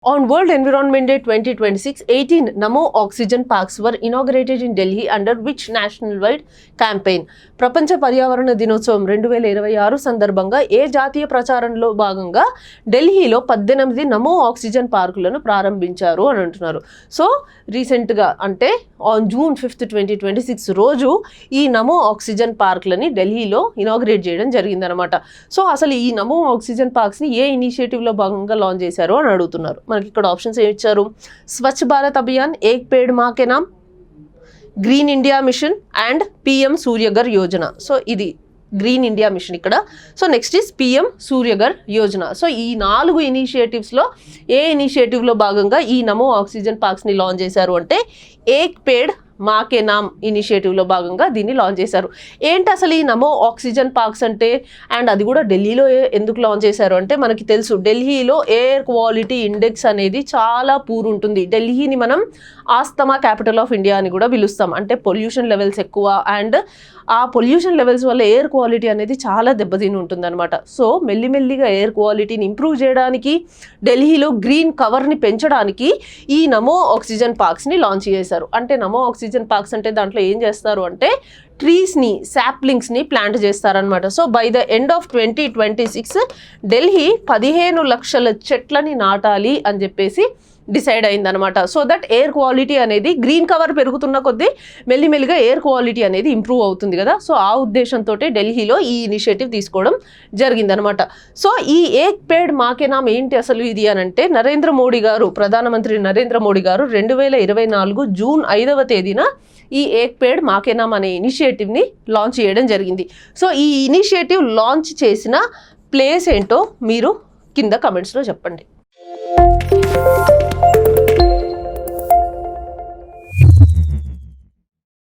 On World Environment Day 2026, 18 Namo Oxygen Parks were inaugurated in Delhi under which national-wide campaign? ప్రపంచ పర్యావరణ దినోత్సవం 2026 సందర్భంగా ఏ జాతీయ ప్రచారంలో భాగంగా ఢిల్లీలో 18 నమో ఆక్సిజన్ పార్కులను ప్రారంభించారు అని అంటున్నారు. సో రీసెంట్గా అంటే ఆన్ జూన్ 5, 2026 రోజు ఈ నమో ఆక్సిజన్ పార్క్లని ఢిల్లీలో ఇనాగ్రేట్ చేయడం జరిగిందనమాట. సో అసలు ఈ నమో ఆక్సిజన్ పార్క్స్ని ఏ ఇనిషియేటివ్లో భాగంగా లాంచ్ చేశారు అని అడుగుతున్నారు. మనకి ఇక్కడ ఆప్షన్స్ ఏమి ఇచ్చారు? Swachh Bharat Abhiyan, Ek Ped Maa Ke Naam, green India mission and PM Suryaghar Yojana. So ఇది గ్రీన్ ఇండియా మిషన్ ఇక్కడ. So next is PM Suryaghar Yojana. So ఈ 4 ఇనిషియేటివ్స్లో ఏ ఇనిషియేటివ్లో భాగంగా ఈ నమో ఆక్సిజన్ పార్క్స్ని లాంచ్ చేశారు అంటే ఏక్ పేడ్ మా కే నామ్ ఇనిషియేటివ్లో భాగంగా దీన్ని లాంచ్ చేశారు. ఏంటి అసలు ఈ నమో ఆక్సిజన్ పార్క్స్ అంటే, అండ్ అది కూడా ఢిల్లీలో ఎందుకు లాంచ్ చేశారు అంటే మనకి తెలుసు ఢిల్లీలో ఎయిర్ క్వాలిటీ ఇండెక్స్ అనేది చాలా పూర్ ఉంటుంది. ఢిల్లీని మనం ఆస్తమా క్యాపిటల్ ఆఫ్ ఇండియా అని కూడా పిలుస్తాం. అంటే పొల్యూషన్ లెవెల్స్ ఎక్కువ, అండ్ ఆ పొల్యూషన్ లెవెల్స్ వల్ల ఎయిర్ క్వాలిటీ అనేది చాలా దెబ్బతిని ఉంటుందన్నమాట. సో మెల్లిమెల్లిగా ఎయిర్ క్వాలిటీని ఇంప్రూవ్ చేయడానికి, ఢిల్లీలో గ్రీన్ కవర్ని పెంచడానికి ఈ నమో ఆక్సిజన్ పార్క్స్ని లాంచ్ చేశారు. అంటే నమో ఆక్సిజన్ పార్క్స్ అంటే దాంట్లో ఏం చేస్తారు అంటే ట్రీస్ని, శాప్లింగ్స్ని ప్లాంట్ చేస్తారనమాట. So by the end of 2026 Delhi 15 లక్షల చెట్లని నాటాలి అని చెప్పేసి డిసైడ్ అయిందనమాట. సో దట్ ఎయిర్ క్వాలిటీ అనేది గ్రీన్ కవర్ పెరుగుతున్న కొద్దీ మెల్లిమెల్లిగా ఎయిర్ క్వాలిటీ అనేది ఇంప్రూవ్ అవుతుంది కదా. సో ఆ ఉద్దేశంతో ఢిల్లీలో ఈ ఇనిషియేటివ్ తీసుకోవడం జరిగిందనమాట. సో ఈ ఏక్ పేడ్ మా కే నామ్ ఏంటి అసలు ఇది అని అంటే నరేంద్ర మోడీ గారు, ప్రధానమంత్రి నరేంద్ర మోడీ గారు 2024 జూన్ 5వ తేదీన ఈ ఏక్ పేడ్ మా కే నామ్ అనే ఇనిషియేటివ్ని లాంచ్ చేయడం జరిగింది. సో ఈ ఇనిషియేటివ్ లాంచ్ చేసిన ప్లేస్ ఏంటో మీరు కింద కమెంట్స్లో చెప్పండి.